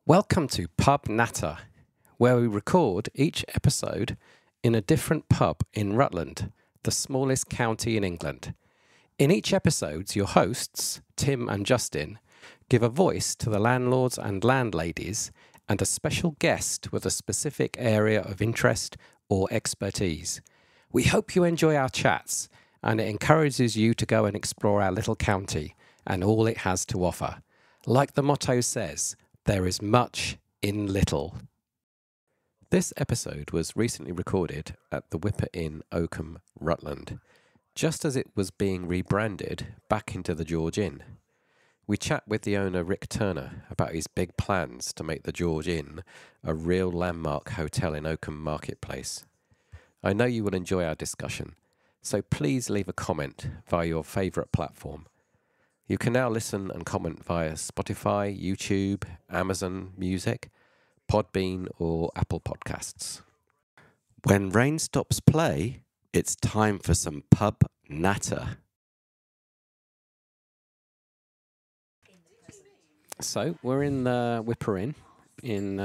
Welcome to Pub Natter, where we record each episode in a different pub in Rutland, the smallest county in England. In each episode, your hosts, Tim and Justin, give a voice to the landlords and landladies and a special guest with a specific area of interest or expertise. We hope you enjoy our chats and it encourages you to go and explore our little county and all it has to offer. Like the motto says, there is much in little. This episode was recently recorded at the Whipper Inn, Oakham, Rutland, just as it was being rebranded back into the George Inn. We chat with the owner, Ryck Turner, about his big plans to make the George Inn a real landmark hotel in Oakham Market Place. I know you will enjoy our discussion, so please leave a comment via your favourite platform. You can now listen and comment via Spotify, YouTube, Amazon Music, Podbean or Apple Podcasts. When rain stops play, it's time for some pub natter. So we're in the Whipper Inn in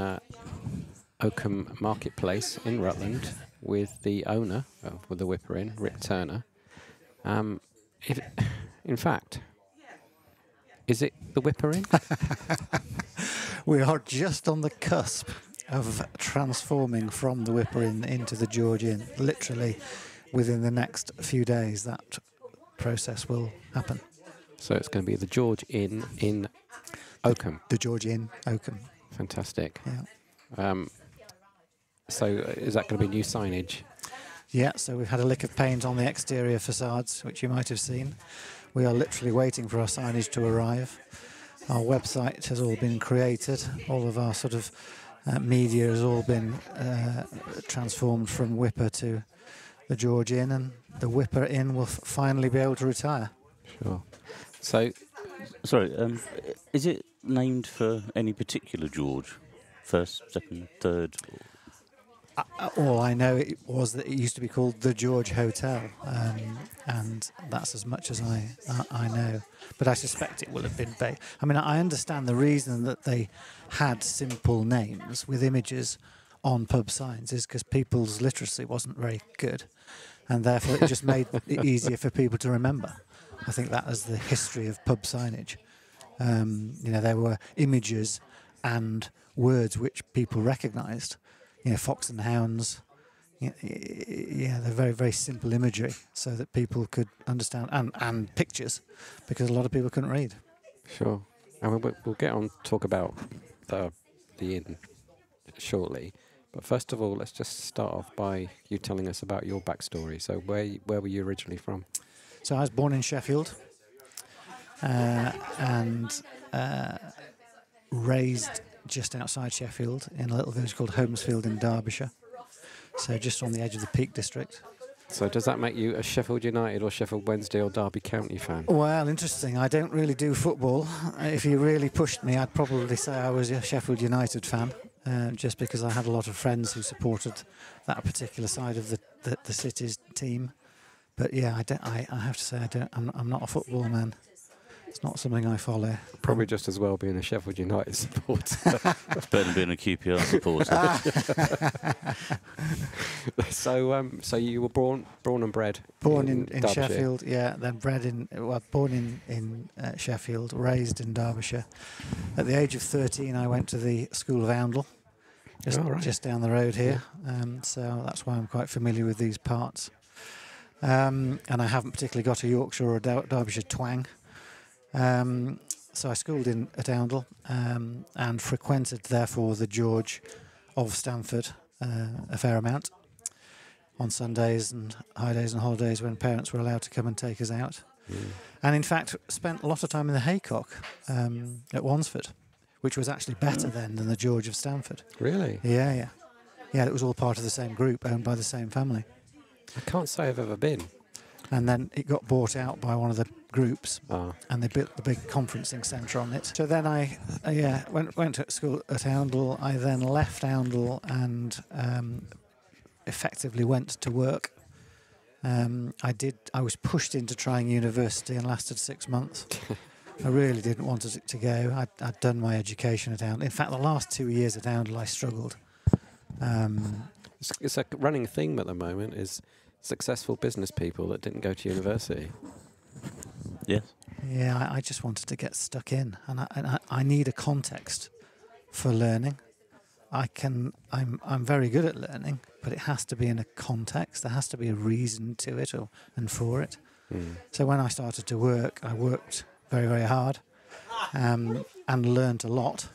Oakham Market Place in Rutland with the owner of the Whipper Inn, Ryck Turner. In fact, is it the Whipper Inn? We are just on the cusp of transforming from the Whipper Inn into the George Inn. Literally, within the next few days, that process will happen. So it's going to be the George Inn in Oakham. The George Inn, Oakham. Fantastic. Yeah. So is that going to be new signage? Yeah, so we've had a lick of paint on the exterior facades, which you might have seen. We are literally waiting for our signage to arrive. Our website has all been created. All of our sort of media has all been transformed from Whipper to the George Inn, and the Whipper Inn will finally be able to retire. Sure. So, sorry, is it named for any particular George? First, second, third? All I know was that it used to be called the George Hotel, and that's as much as I know. But I suspect it will have been I mean, I understand the reason that they had simple names with images on pub signs is because people's literacy wasn't very good, and therefore it just made it easier for people to remember. I think that is the history of pub signage. There were images and words which people recognised. Fox and hounds. They're very, very simple imagery so that people could understand, and pictures, because a lot of people couldn't read. Sure. I mean, we'll get on to talk about the inn shortly. But first of all, let's just start off by you telling us about your backstory. So where were you originally from? So I was born in Sheffield and raised just outside Sheffield in a little village called Holmesfield in Derbyshire. So just on the edge of the Peak District. So does that make you a Sheffield United or Sheffield Wednesday or Derby County fan? Well, interesting. I don't really do football. If you really pushed me, I'd probably say I was a Sheffield United fan, just because I had a lot of friends who supported that particular side of the city's team. But yeah, I have to say I'm not a football man. It's not something I follow. Probably just as well being a Sheffield United supporter. It's better than being a QPR supporter. So you were born and bred. Born in Sheffield, yeah. Then born in Sheffield, raised in Derbyshire. At the age of 13, I went to the School of Oundle, just down the road here. So that's why I'm quite familiar with these parts. And I haven't particularly got a Yorkshire or a Derbyshire twang. So I schooled at Oundle and frequented, therefore, the George of Stamford a fair amount on Sundays and high days and holidays when parents were allowed to come and take us out. And in fact, spent a lot of time in the Haycock at Wansford, which was actually better then than the George of Stamford. Really? Yeah. It was all part of the same group, owned by the same family. I can't say I've ever been. And then it got bought out by one of the groups, and they built the big conferencing centre on it. So then I went to school at Oundle. I then left Oundle and effectively went to work. I was pushed into trying university and lasted 6 months. I really didn't want it to go. I'd done my education at Oundle. In fact, the last 2 years at Oundle, I struggled. It's a running theme at the moment is successful business people that didn't go to university. Yes. Yeah, I just wanted to get stuck in, and I need a context for learning. I'm very good at learning, but it has to be in a context. There has to be a reason to it and for it. So when I started to work, I worked very, very hard and learnt a lot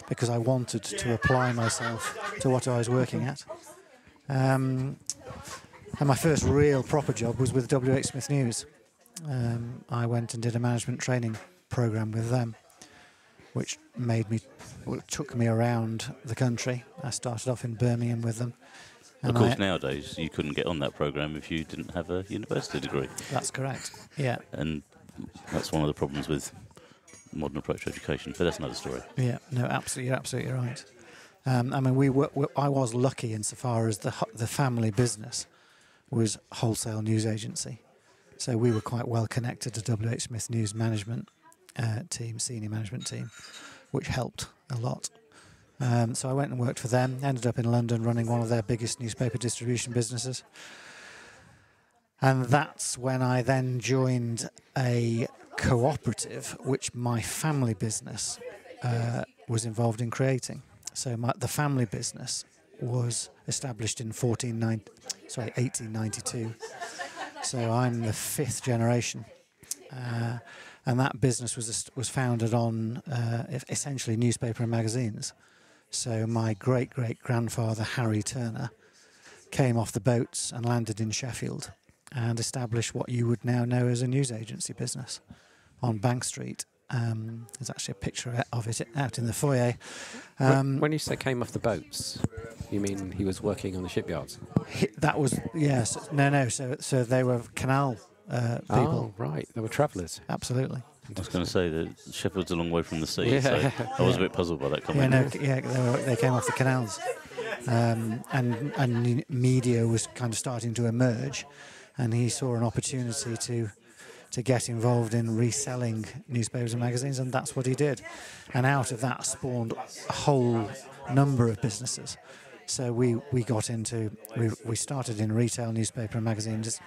because I wanted to apply myself to what I was working at. And my first real proper job was with WH Smith News. I went and did a management training program with them, which took me around the country. I started off in Birmingham with them. Of course, nowadays you couldn't get on that program if you didn't have a university degree. That's correct. Yeah. And that's one of the problems with modern approach to education. But that's another story. Yeah. No, absolutely. You're absolutely right. I mean, I was lucky insofar as the family business was wholesale news agency. So we were quite well connected to WH Smith News management team, senior management team, which helped a lot. So I went and worked for them, ended up in London running one of their biggest newspaper distribution businesses. And that's when I then joined a cooperative, which my family business was involved in creating. So the family business was established in 1892. So I'm the fifth generation. And that business was founded on essentially newspaper and magazines. So my great-great-grandfather, Ryck Turner, came off the boats and landed in Sheffield and established what you would now know as a news agency business on Bank Street. There's actually a picture of it out in the foyer. When you say came off the boats, you mean he was working on the shipyards? That was, yes. No. So they were canal people. Oh, right. They were travellers. Absolutely. I was going to say that Sheffield's a long way from the sea, so I was a bit puzzled by that comment. They came off the canals. And media was kind of starting to emerge, and he saw an opportunity to get involved in reselling newspapers and magazines, and that's what he did. And out of that spawned a whole number of businesses. So we started in retail newspaper and magazines.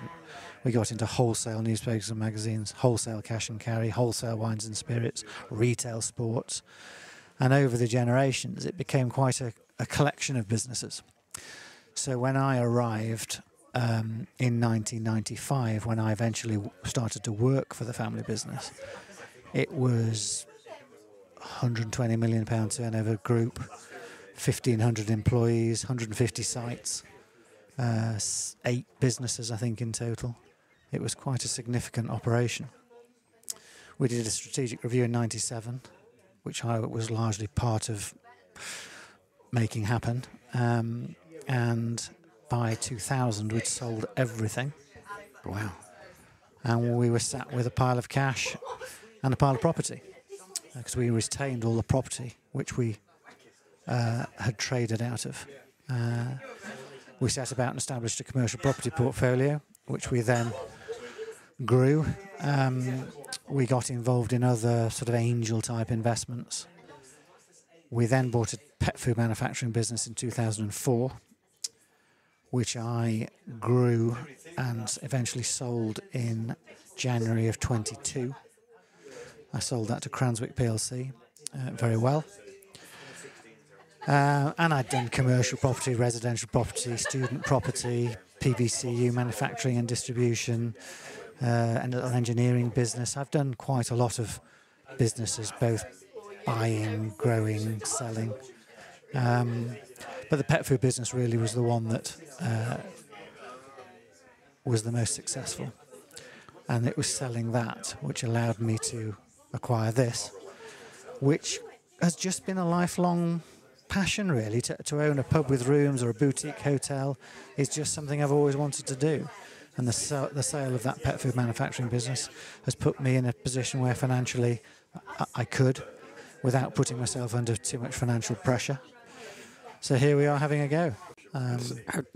We got into wholesale newspapers and magazines, wholesale cash and carry, wholesale wines and spirits, retail sports. And over the generations, it became quite a collection of businesses. So when I arrived in 1995, when I eventually started to work for the family business, it was £120 million turnover group, 1,500 employees, 150 sites, 8 businesses, I think, in total. It was quite a significant operation. We did a strategic review in '97, which I was largely part of making happen. And by 2000, we'd sold everything. Wow. And we were sat with a pile of cash and a pile of property, because we retained all the property which we had traded out of. We set about and established a commercial property portfolio, which we then grew. We got involved in other sort of angel type investments. We then bought a pet food manufacturing business in 2004, which I grew and eventually sold in January of 22. I sold that to Cranswick PLC very well. And I'd done commercial property, residential property, student property, PVCU, manufacturing and distribution, and a little engineering business. I've done quite a lot of businesses, both buying, growing, selling. But the pet food business really was the one that was the most successful. And it was selling that which allowed me to acquire this, which has just been a lifelong passion, really. To own a pub with rooms or a boutique hotel is just something I've always wanted to do. And the sale of that pet food manufacturing business has put me in a position where financially I could, without putting myself under too much financial pressure. So here we are having a go.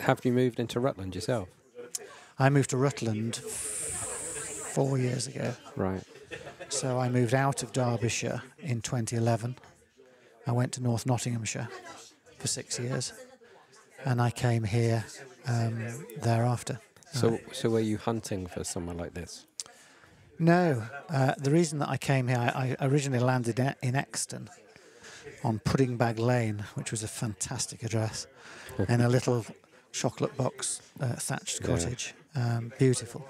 Have you moved into Rutland yourself? I moved to Rutland 4 years ago. Right. So I moved out of Derbyshire in 2011. I went to North Nottinghamshire for 6 years, and I came here thereafter. So were you hunting for somewhere like this? No. The reason that I came here, I originally landed in Exton on Puddingbag Lane, which was a fantastic address, in a little chocolate box thatched cottage. Beautiful.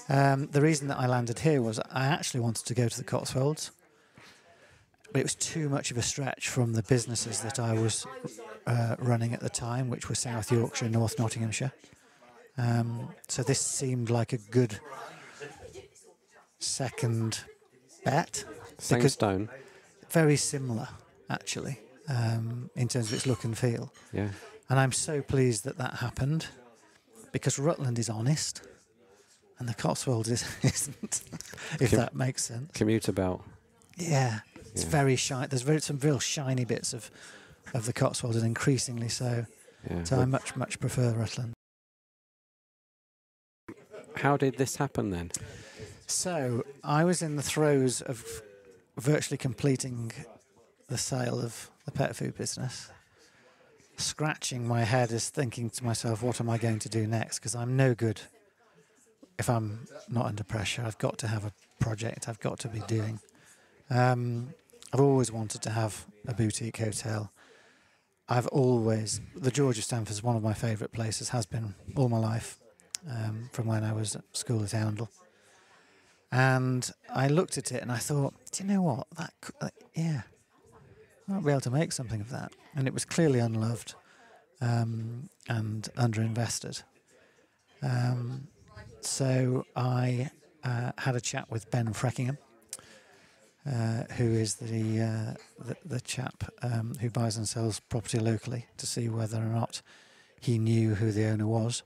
The reason that I landed here was I actually wanted to go to the Cotswolds, but it was too much of a stretch from the businesses that I was running at the time, which were South Yorkshire and North Nottinghamshire. So this seemed like a good second bet. Same stone. Very similar, actually, in terms of its look and feel. Yeah. And I'm so pleased that that happened, because Rutland is honest and the Cotswolds isn't, if that makes sense. Commute about. Yeah, it's very shiny. There's some real shiny bits of the Cotswolds, and increasingly so. Yeah. So I much prefer Rutland. How did this happen then? So I was in the throes of virtually completing the sale of the pet food business, scratching my head as thinking to myself, what am I going to do next? Because I'm no good if I'm not under pressure. I've got to have a project I've got to be doing. I've always wanted to have a boutique hotel. The George of Stamford is one of my favourite places, has been all my life, from when I was at school at Oundle. And I looked at it and I thought, do you know what? I might be able to make something of that. And it was clearly unloved and underinvested. So I had a chat with Ben Freckingham, who is the chap who buys and sells property locally, to see whether or not he knew who the owner was.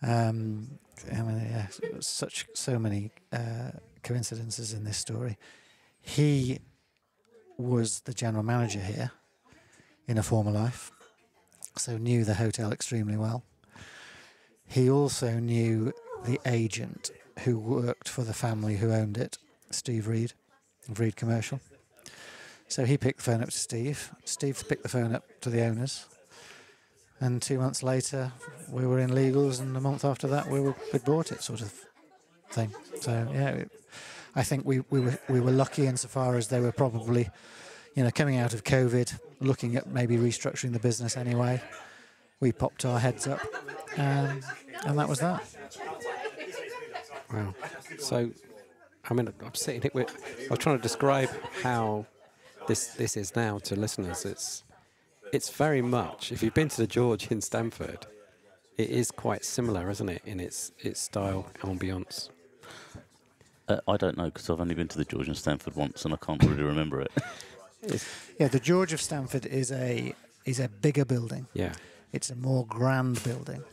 So many coincidences in this story. He was the general manager here in a former life, so knew the hotel extremely well. He also knew the agent who worked for the family who owned it, Steve Reed, of Reed Commercial. So he picked the phone up to Steve. Steve picked the phone up to the owners. And 2 months later, we were in legals, and a month after that, we'd bought it, sort of thing. So yeah, I think we were lucky insofar as they were probably, coming out of COVID, looking at maybe restructuring the business anyway. We popped our heads up, and that was that. Wow. So, I'm sitting here. I'm trying to describe how this is now to listeners. It's very much, if you've been to the George in Stamford, it is quite similar, isn't it, in its style, ambience? I don't know, because I've only been to the George in Stamford once and I can't really remember it. Yeah, the George of Stamford is a bigger building. Yeah. It's a more grand building.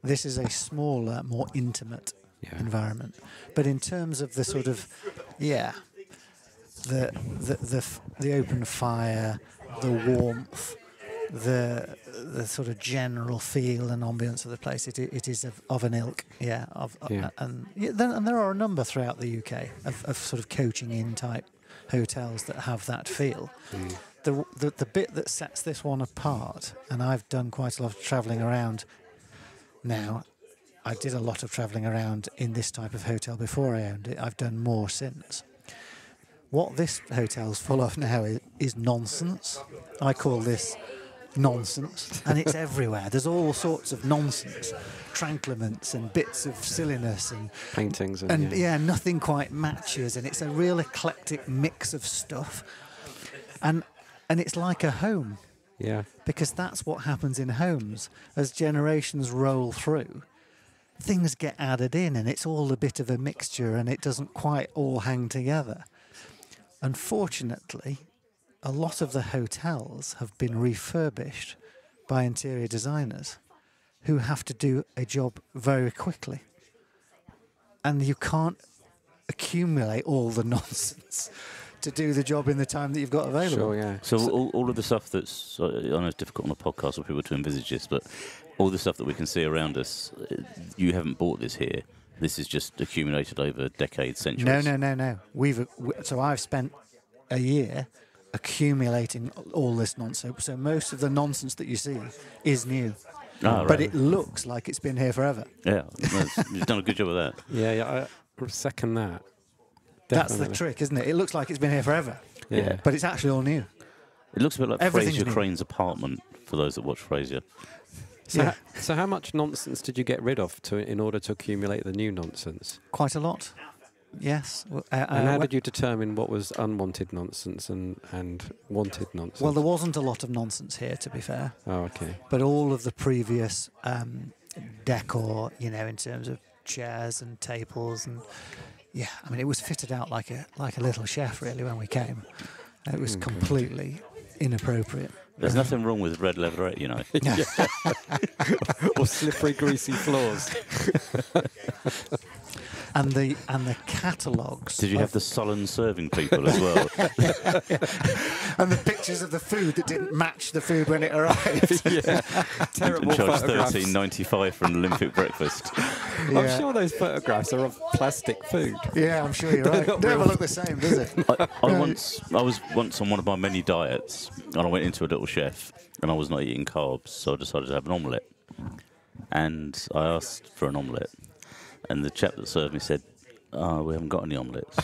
This is a smaller, more intimate environment. But in terms of the sort of, the open fire, the warmth, the sort of general feel and ambience of the place, it is of an ilk, and there are a number throughout the UK of sort of coaching in type hotels that have that feel. The bit that sets this one apart, and I've done quite a lot of travelling around now. I did a lot of travelling around in this type of hotel before I owned it. I've done more since. What this hotel's full of now is nonsense. I call this nonsense, and it's everywhere. There's all sorts of nonsense, tranclements and bits of silliness and paintings and nothing quite matches, and it's a real eclectic mix of stuff. And it's like a home. Yeah. Because that's what happens in homes as generations roll through. Things get added in, and it's all a bit of a mixture, and it doesn't quite all hang together. Unfortunately, a lot of the hotels have been refurbished by interior designers who have to do a job very quickly. And you can't accumulate all the nonsense to do the job in the time that you've got available. Sure, yeah. So all of the stuff that's, I know it's difficult on a podcast for people to envisage this, but all the stuff that we can see around us, you haven't bought this here. This is just accumulated over decades, centuries. No. So I've spent a year accumulating all this nonsense. So most of the nonsense that you see is new. But it looks like it's been here forever. Yeah, you've done a good job of that. Yeah, I second that. Definitely. That's the trick, isn't it? It looks like it's been here forever. Yeah. But it's actually all new. It looks a bit like Everything's Fraser new. Crane's apartment, for those that watch Frasier. So how much nonsense did you get rid of in order to accumulate the new nonsense? Quite a lot. Yes. And how did you determine what was unwanted nonsense and wanted nonsense? Well, there wasn't a lot of nonsense here, to be fair. Oh, okay. But all of the previous decor, in terms of chairs and tables, and I mean, it was fitted out like a little chef, really, when we came. It was completely inappropriate. There's nothing wrong with red leatherette, Or slippery, greasy floors. And the catalogues. Did you have the sullen serving people as well? And the pictures of the food that didn't match the food when it arrived. Terrible and charged photographs. $13.95 for an Olympic breakfast. I'm sure those photographs are of plastic food. Yeah, I'm sure you're right. It never look the same, does it? I was once on one of my many diets, and I went into a little chef, and I was not eating carbs, so I decided to have an omelette. And I asked for an omelette, and the chap that served me said, "Oh, we haven't got any omelettes."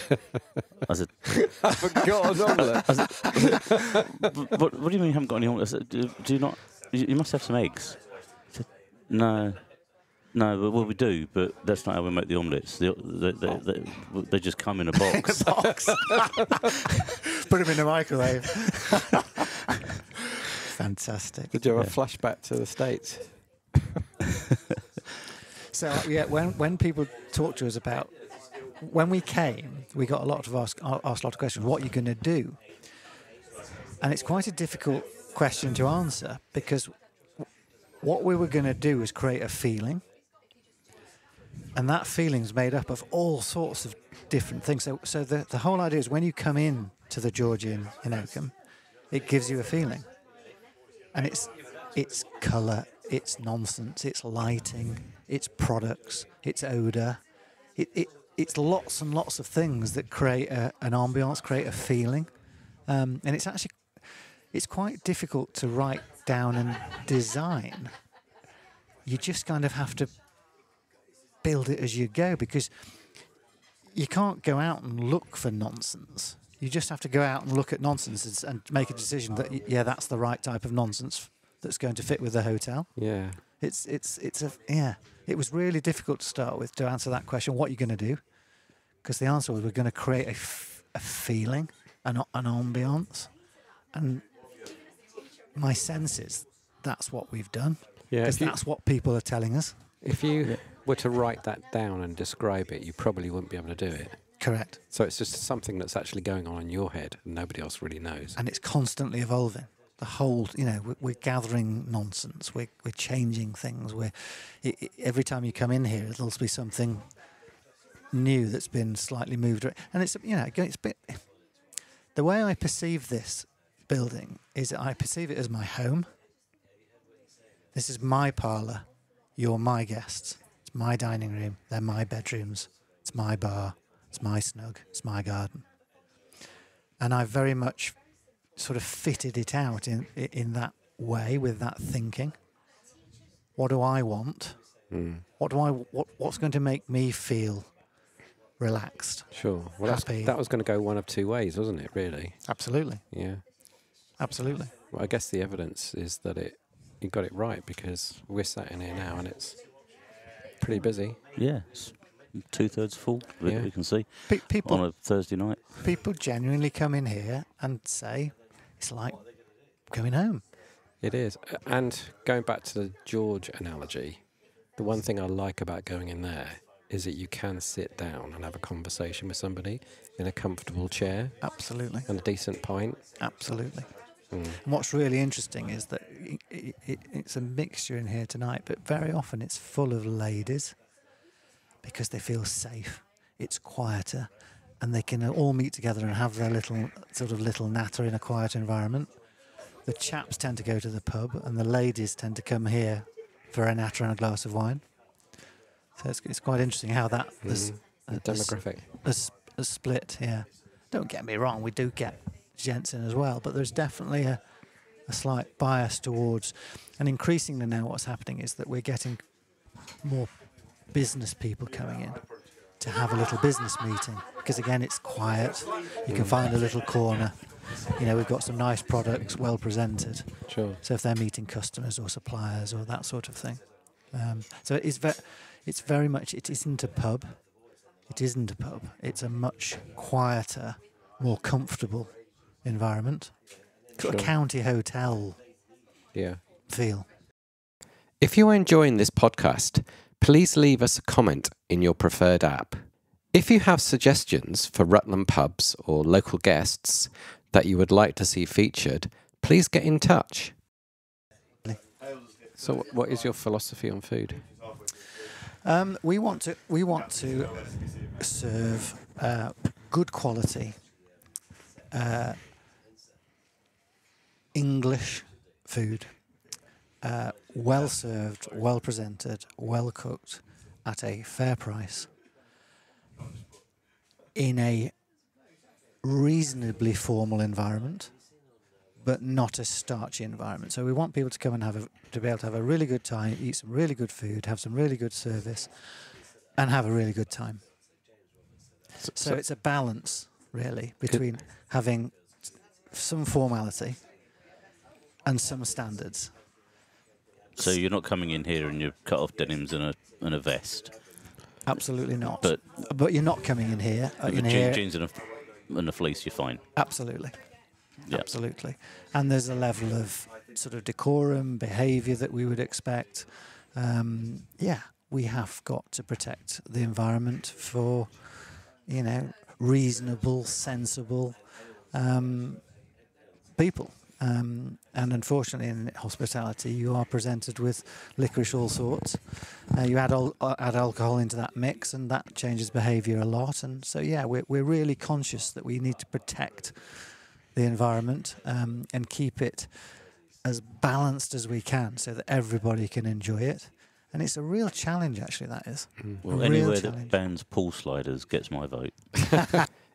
I said, I forgot an omelette. I said, what do you mean you haven't got any omelettes? I said, do you not? You must have some eggs. He said, No, well, we do, but that's not how we make the omelettes. They just come in a box. Put them in the microwave. Fantastic. Did you have a flashback to the States? So when people talk to us about when we came, we got a lot of asked a lot of questions. What are you going to do? And it's quite a difficult question to answer, because what we were going to do is create a feeling, and that feeling's made up of all sorts of different things. So the whole idea is when you come in to the Georgian in Oakham, it gives you a feeling, and it's colour, it's nonsense, it's lighting, it's products, it's odour, it's lots and lots of things that create an ambience, create a feeling, and it's quite difficult to write down and design. You just kind of have to build it as you go, because you can't go out and look for nonsense. You just have to go out and look at nonsense and make a decision that that's the right type of nonsense that's going to fit with the hotel. Yeah. It was really difficult to start with, to answer that question. What are you going to do? Because the answer was, we're going to create a feeling, an ambience, and my sense is that's what we've done. Yeah. Because that's what people are telling us. If you were to write that down and describe it, you probably wouldn't be able to do it. Correct. So it's just something that's actually going on in your head and nobody else really knows. And it's constantly evolving. The whole, we're gathering nonsense. We're changing things. Every time you come in here, there'll be something new that's been slightly moved. And it's it's a bit. The way I perceive this building is that I perceive it as my home. This is my parlour. You're my guests. It's my dining room. They're my bedrooms. It's my bar. It's my snug. It's my garden. And I very much sort of fitted it out in that way, with that thinking. What do I want? What's going to make me feel relaxed? Sure. Well, happy. That was going to go one of two ways, wasn't it? Really? Absolutely. Yeah. Absolutely. Well, I guess the evidence is that you got it right, because we're sat in here now and it's pretty busy. Yeah, it's 2/3 full. We can see people on a Thursday night. People genuinely come in here and say it's like going home. It is. And going back to the George analogy, the one thing I like about going in there is that you can sit down and have a conversation with somebody in a comfortable chair. Absolutely. And a decent pint. Absolutely. And what's really interesting is that it's a mixture in here tonight, but very often it's full of ladies, because they feel safe. It's quieter, and they can all meet together and have their little natter in a quiet environment. The chaps tend to go to the pub, and the ladies tend to come here for a natter and a glass of wine. So it's quite interesting how that demographic has split. Yeah, don't get me wrong, we do get gents in as well, but there's definitely a slight bias towards, and increasingly now what's happening is that we're getting more business people coming in to have a little business meeting, because again it's quiet, you can find a little corner, we've got some nice products, well presented. Sure. So if they're meeting customers or suppliers or that sort of thing. So it's very much, it isn't a pub. It isn't a pub. It's a much quieter, more comfortable environment. Sure. A county hotel feel. If you are enjoying this podcast, please leave us a comment in your preferred app. If you have suggestions for Rutland pubs or local guests that you would like to see featured, please get in touch. So what is your philosophy on food? We want to serve good quality English food, well served, well presented, well cooked, at a fair price, in a reasonably formal environment, but not a starchy environment. So we want people to come and to be able to have a really good time, eat some really good food, have some really good service, and have a really good time. So it's a balance, really, between having some formality and some standards. So you're not coming in here in your cut-off denims and a vest? Absolutely not. But you're not coming in here. Jeans and a fleece, you're fine. Absolutely. Yeah. Absolutely. And there's a level of sort of decorum, behaviour that we would expect. We have got to protect the environment for, reasonable, sensible people. And unfortunately, in hospitality, you are presented with licorice all sorts. You add alcohol into that mix, and that changes behaviour a lot. And so, we're really conscious that we need to protect the environment and keep it as balanced as we can, so that everybody can enjoy it. And it's a real challenge, actually. That is. Well, anywhere that bans pool sliders gets my vote.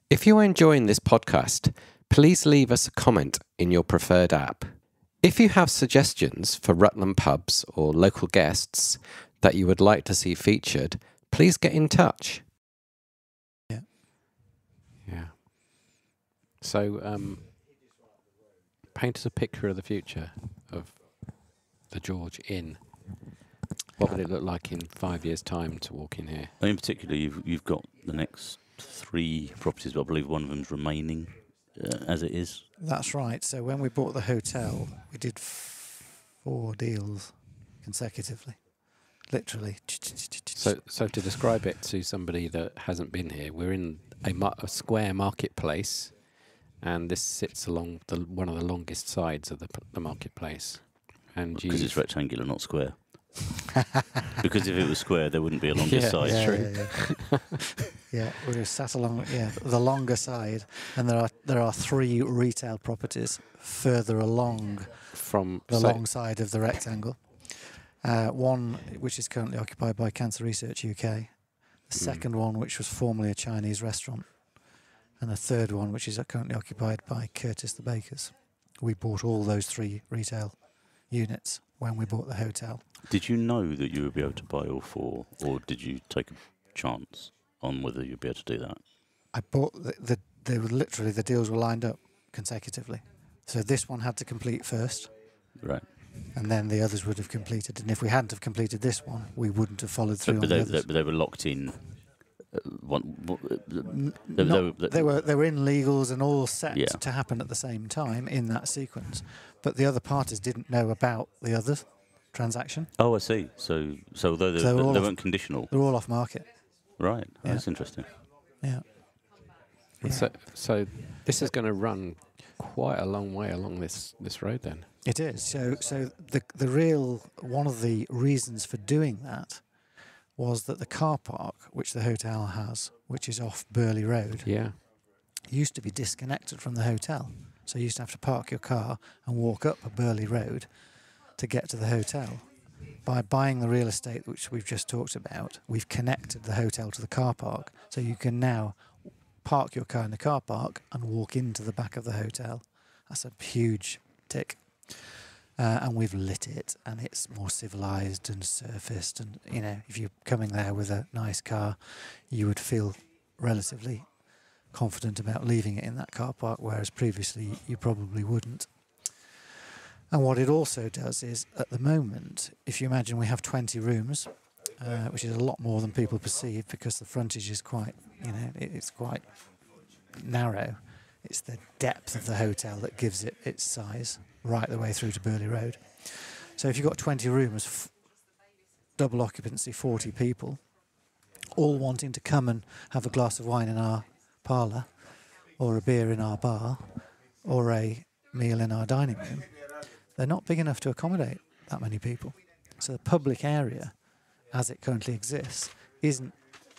If you are enjoying this podcast, please leave us a comment in your preferred app. If you have suggestions for Rutland pubs or local guests that you would like to see featured, please get in touch. Yeah. So, paint us a picture of the future of the George Inn. What would it look like in 5 years' time to walk in here? In particular, you've got the next 3 properties, but I believe one of them's remaining as it is. That's right. So when we bought the hotel, we did 4 deals consecutively, literally. So to describe it to somebody that hasn't been here, we're in a square marketplace, and this sits along one of the longest sides of the marketplace. And because it's rectangular, not square. Because if it was square, there wouldn't be a longer side. Yeah, we're sat along the longer side, and there are 3 retail properties further along from the long side of the rectangle. One which is currently occupied by Cancer Research UK, the second one which was formerly a Chinese restaurant, and a third one which is currently occupied by Curtis the Bakers. We bought all those 3 retail units when we bought the hotel. Did you know that you would be able to buy all 4, or did you take a chance on whether you'd be able to do that? I bought they were literally, the deals were lined up consecutively. So this one had to complete first. Right. And then the others would have completed. And if we hadn't have completed this one, we wouldn't have followed through on the others. But they were locked in. They were in legals and all set to happen at the same time in that sequence. But the other parties didn't know about the other transaction. Oh, I see. So although they weren't conditional, they're all off market. Right. Yeah. That's interesting. Yeah. So this is going to run quite a long way along this road then. It is. So the real one of the reasons for doing that was that the car park, which the hotel has, which is off Burley Road, used to be disconnected from the hotel. So you used to have to park your car and walk up a Burley Road to get to the hotel. by buying the real estate which we've just talked about, we've connected the hotel to the car park. So you can now park your car in the car park and walk into the back of the hotel. That's a huge tick. And we've lit it, and it's more civilised and surfaced. And, you know, if you're coming there with a nice car, you would feel relatively confident about leaving it in that car park, whereas previously you probably wouldn't. And what it also does is, at the moment, if you imagine we have 20 rooms, which is a lot more than people perceive because the frontage is quite, you know, it's quite narrow. It's the depth of the hotel that gives it its size, right the way through to Burley Road. So if you've got 20 rooms, double occupancy, 40 people, all wanting to come and have a glass of wine in our parlour, or a beer in our bar, or a meal in our dining room, they're not big enough to accommodate that many people. So the public area, as it currently exists, isn't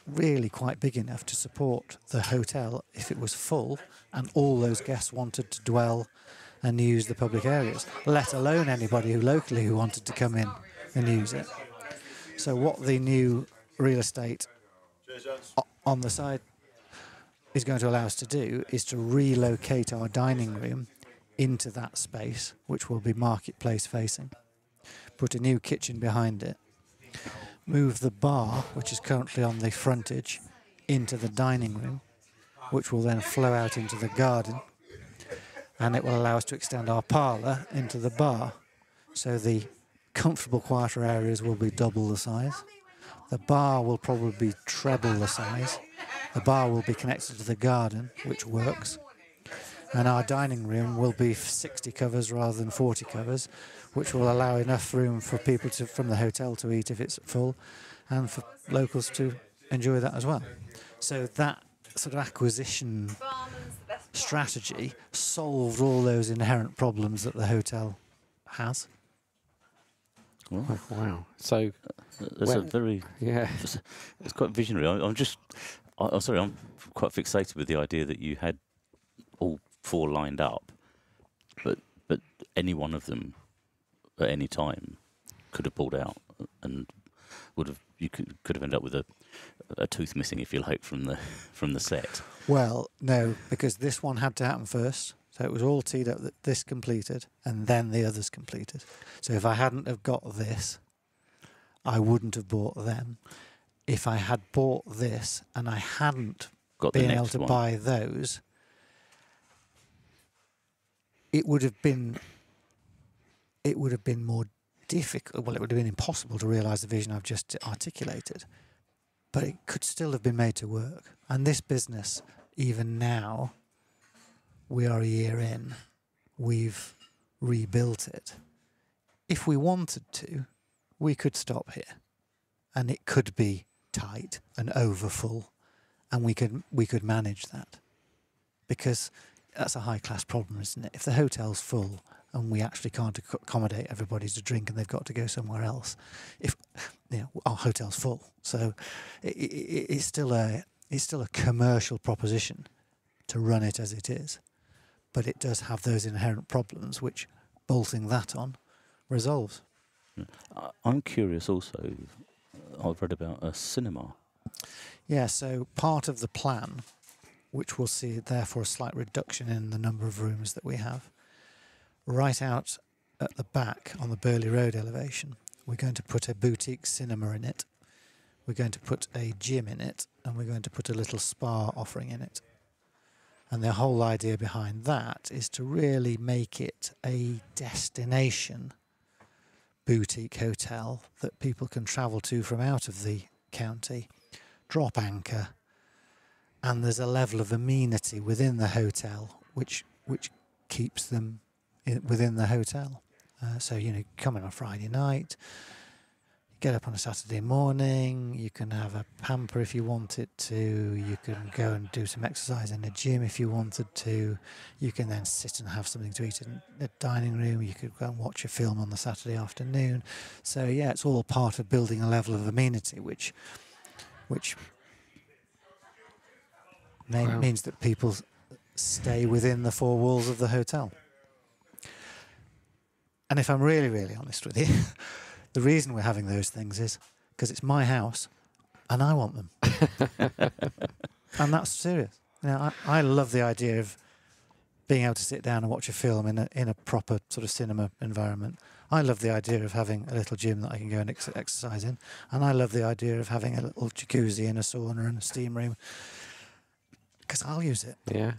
really quite big enough to support the hotel if it was full and all those guests wanted to dwell and use the public areas, let alone anybody who wanted to come in and use it. So what the new real estate on the side is going to allow us to do is to relocate our dining room into that space, which will be marketplace facing, put a new kitchen behind it, move the bar, which is currently on the frontage, into the dining room, which will then flow out into the garden, and it will allow us to extend our parlour into the bar. So the comfortable, quieter areas will be double the size. The bar will probably be treble the size. The bar will be connected to the garden, which works. And our dining room will be 60 covers rather than 40 covers, which will allow enough room for people from the hotel to eat if it's full, and for locals to enjoy that as well. So that sort of acquisition strategy solved all those inherent problems that the hotel has. Wow. So that's a very It's quite visionary. I'm quite fixated with the idea that you had all 4 lined up, but any one of them at any time could have pulled out and could have ended up with a tooth missing, if you like, from the set. Well, no, because this one had to happen first. So it was all teed up that this completed and then the others completed. So if I hadn't have got this, I wouldn't have bought them. If I had bought this and I hadn't been able to buy those, it would have been more difficult. Well, it would have been impossible to realise the vision I've just articulated. But it could still have been made to work. And this business, even now, we are a year in, we've rebuilt it. If we wanted to, we could stop here. And it could be tight and overfull. And we could manage that. Because that's a high-class problem, isn't it? If the hotel's full and we actually can't accommodate everybody to drink and they've got to go somewhere else, our hotel's full. So it's still a commercial proposition to run it as it is. But it does have those inherent problems which bolting that on resolves. I'm curious also, I've read about a cinema. Yeah, so part of the plan, which will see therefore a slight reduction in the number of rooms that we have, right out at the back on the Burley Road elevation, we're going to put a boutique cinema in it, we're going to put a gym in it, and we're going to put a little spa offering in it. And the whole idea behind that is to really make it a destination boutique hotel that people can travel to from out of the county, drop anchor, and there's a level of amenity within the hotel which keeps them within the hotel. So, come in on a Friday night, get up on a Saturday morning, you can have a pamper if you wanted to, you can go and do some exercise in the gym if you wanted to, you can then sit and have something to eat in the dining room, you could go and watch a film on the Saturday afternoon. So yeah, it's all part of building a level of amenity which means that people stay within the 4 walls of the hotel. And if I'm really, really honest with you, The reason we're having those things is because it's my house and I want them. And that's serious. You know, I love the idea of being able to sit down and watch a film in a proper sort of cinema environment. I love the idea of having a little gym that I can go and exercise in. And I love the idea of having a little jacuzzi and a sauna and a steam room. Because I'll use it. Yeah,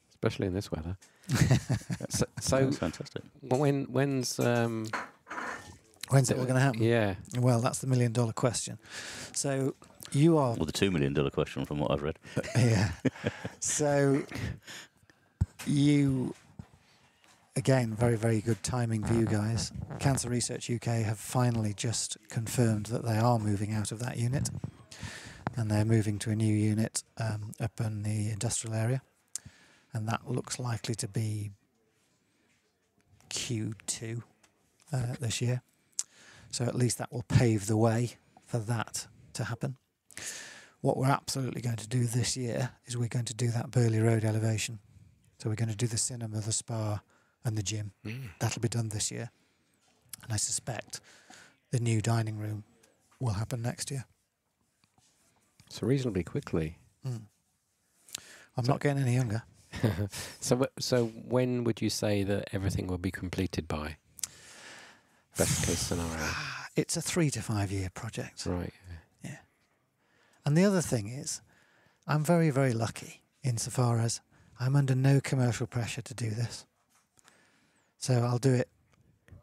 especially in this weather. so That's fantastic. When's When's it all going to happen? Yeah. Well, that's the $1 million question. So you are... Well, the $2 million question from what I've read. Yeah. So you... Again, very, very good timing for you guys. Cancer Research UK have finally just confirmed that they are moving out of that unit. And they're moving to a new unit up in the industrial area. And that looks likely to be Q2 this year. So at least that will pave the way for that to happen. What we're absolutely going to do this year is we're going to do that Burley Road elevation. So we're going to do the cinema, the spa and the gym. That'll be done this year. And I suspect the new dining room will happen next year. So reasonably quickly. I'm not getting any younger. So when would you say that everything will be completed by? Best case scenario. It's a 3 to 5 year project. Right. Yeah. And the other thing is, I'm very, very lucky insofar as I'm under no commercial pressure to do this. So I'll do it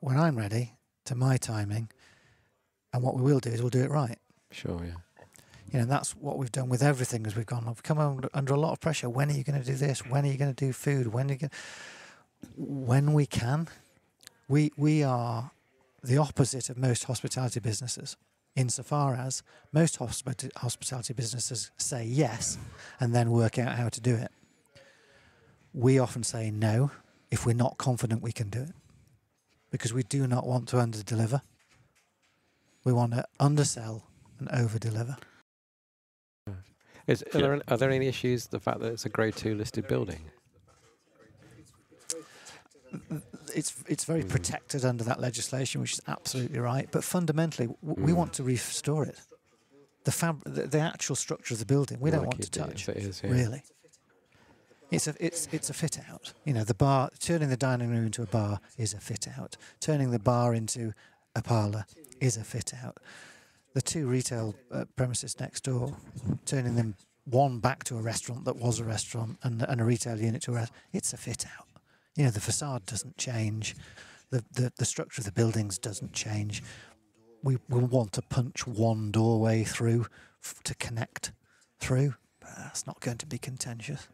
when I'm ready, to my timing. And what we will do is we'll do it right. Sure, yeah. You know, that's what we've done with everything as we've gone. We've come under a lot of pressure. When are you going to do this? When are you going to do food? When we can. We are the opposite of most hospitality businesses, insofar as most hospitality businesses say yes and then work out how to do it. We often say no if we're not confident we can do it, because we do not want to under-deliver. We want to undersell and over-deliver. Are there any issues, the fact that it's a Grade 2 listed building? It's very protected under that legislation, which is absolutely right. But fundamentally, we want to restore it. The actual structure of the building, we don't want to touch. Really, it's a fit out. You know, the bar, turning the dining room into a bar is a fit out. Turning the bar into a parlour is a fit out. The two retail premises next door, turning them one back to a restaurant that was a restaurant and a retail unit to a restaurant, it's a fit out. You know, the facade doesn't change, the structure of the buildings doesn't change. We want to punch one doorway through to connect through. But that's not going to be contentious.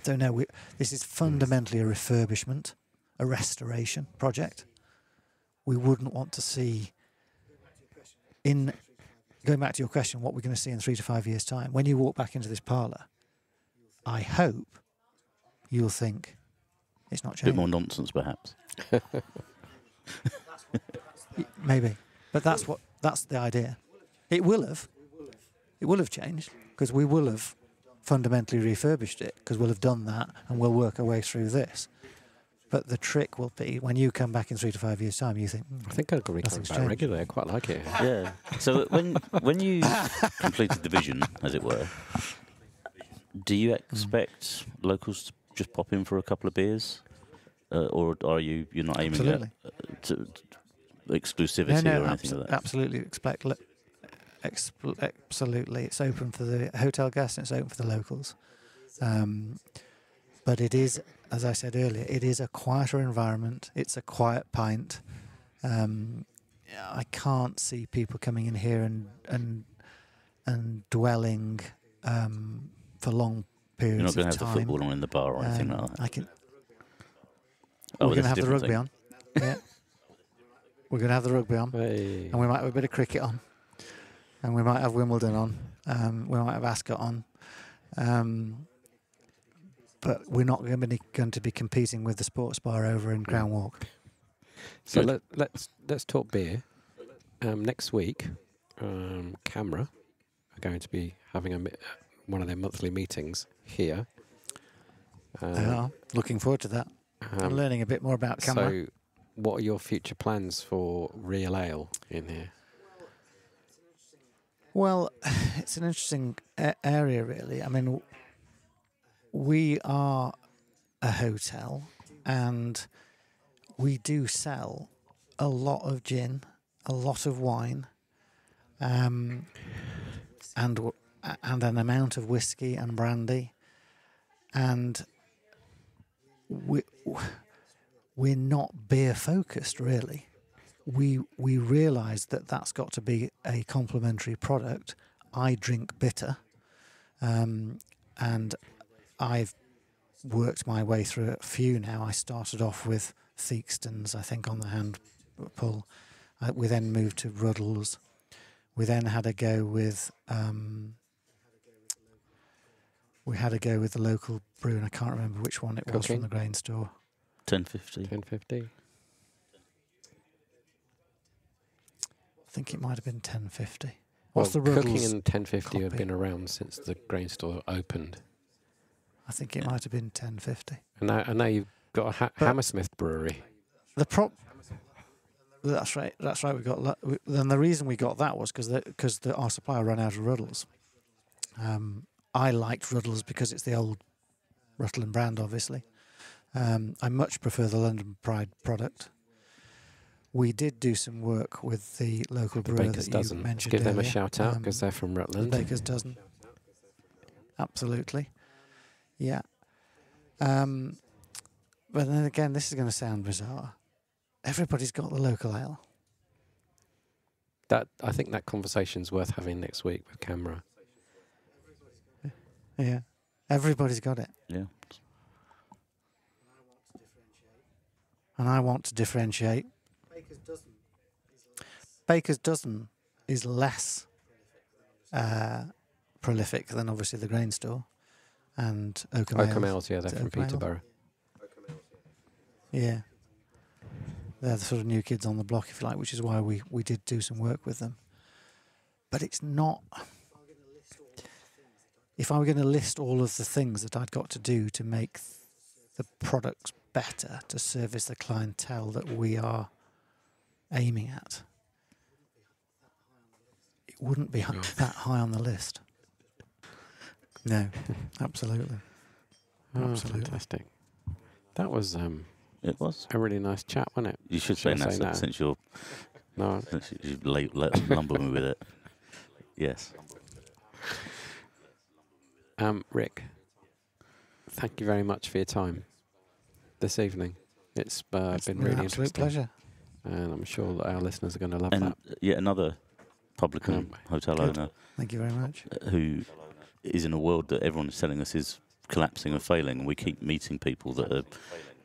So no, this is fundamentally a refurbishment, a restoration project. We wouldn't want to see, going back to your question, what we're going to see in 3 to 5 years' time. When you walk back into this parlour, I hope you'll think it's not changed. A bit more nonsense, perhaps. Maybe, but that's the idea. It will have changed because we will have fundamentally refurbished it, because we'll have done that and we'll work our way through this. But the trick will be when you come back in 3 to 5 years' time, you think, I think I'll be coming back regularly. I quite like it. Yeah. So when you completed the vision, as it were, do you expect locals to just pop in for a couple of beers, or are you're not aiming at exclusivity or anything like that? Absolutely absolutely. It's open for the hotel guests and it's open for the locals. But it is, as I said earlier, it is a quieter environment. It's a quiet pint. I can't see people coming in here and dwelling for long periods of time. You're not going to have the football on in the bar or anything like that? We're going to have the rugby on. Yeah. We're going to have the rugby on. Hey. And we might have a bit of cricket on. And we might have Wimbledon on. We might have Ascot on. But we're not going to be competing with the sports bar over in Crown Walk. So let's talk beer. Next week, Camera are going to be having one of their monthly meetings here. They are. Looking forward to that. I'm learning a bit more about Camera. So what are your future plans for real ale in here? Well, it's an interesting area, really. I mean, we are a hotel, and we do sell a lot of gin, a lot of wine, and an amount of whiskey and brandy, and we're not beer focused, really. We realise that that's got to be a complementary product. I drink bitter, and I've worked my way through a few now. I started off with Theakston's, I think, on the hand pull. We then moved to Rutland's. We then had a go with the local brew, and I can't remember which one it was from the grain store. 1050. 1050. I think it might have been 1050. What's the Cooking and 1050 have been around since the grain store opened. I think it might have been 1050. And now you've got a Hammersmith brewery. That's right. We got. Then the reason we got that was because our supplier ran out of Ruddles. I liked Ruddles because it's the old Rutland brand, obviously. I much prefer the London Pride product. We did do some work with the local brewer Baker's that Dozen. you mentioned Give them earlier. a shout out because they're from Rutland. The Baker's Dozen. Absolutely. Yeah. But then again, this is going to sound bizarre. Everybody's got the local ale. I think that conversation's worth having next week with camera. Yeah. Everybody's got it. Yeah. And I want to differentiate. Baker's Dozen is less prolific than obviously the grain store and Oakham Ales, yeah, they're from Peterborough. Yeah. They're the sort of new kids on the block, if you like, which is why we did do some work with them. But it's not... If I were going to list all of the things that I'd got to do to make the products better, to service the clientele that we are aiming at, it wouldn't be that high on the list. No, absolutely. Absolutely. Fantastic. That was... It was a really nice chat, wasn't it? You should say that since you lumber me with it. Yes. Ryck, thank you very much for your time this evening. It's been really interesting. An absolute pleasure. And I'm sure that our listeners are going to love that. Yet another publican hotel owner. Thank you very much. Who is in a world that everyone is telling us is collapsing and failing, and we keep meeting people that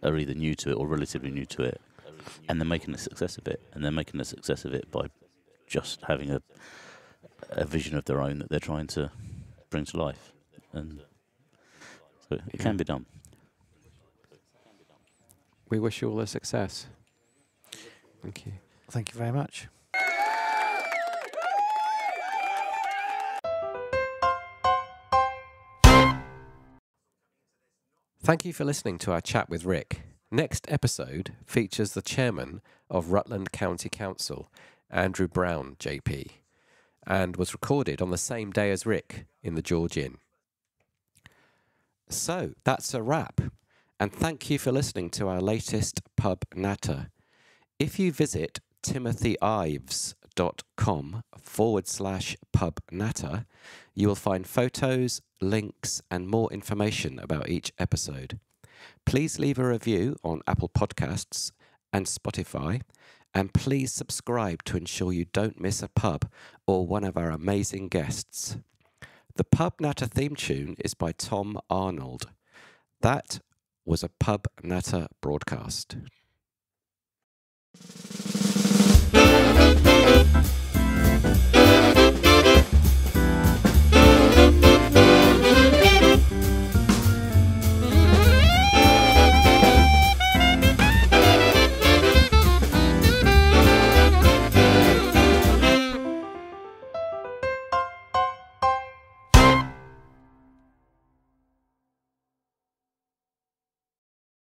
are either new to it or relatively new to it, and they're making a success of it. And they're making a success of it by just having a vision of their own that they're trying to bring to life. And so it can be done. We wish you all the success. Thank you. Thank you very much. Thank you for listening to our chat with Ryck. Next episode features the chairman of Rutland County Council, Andrew Brown, JP, and was recorded on the same day as Ryck in the George Inn. So, that's a wrap, and thank you for listening to our latest pub natter. If you visit timothyives.com/pub natter, you will find photos, links, and more information about each episode. Please leave a review on Apple Podcasts and Spotify, and please subscribe to ensure you don't miss a pub or one of our amazing guests. The Pub Natter theme tune is by Tom Arnold. That was a Pub Natter broadcast.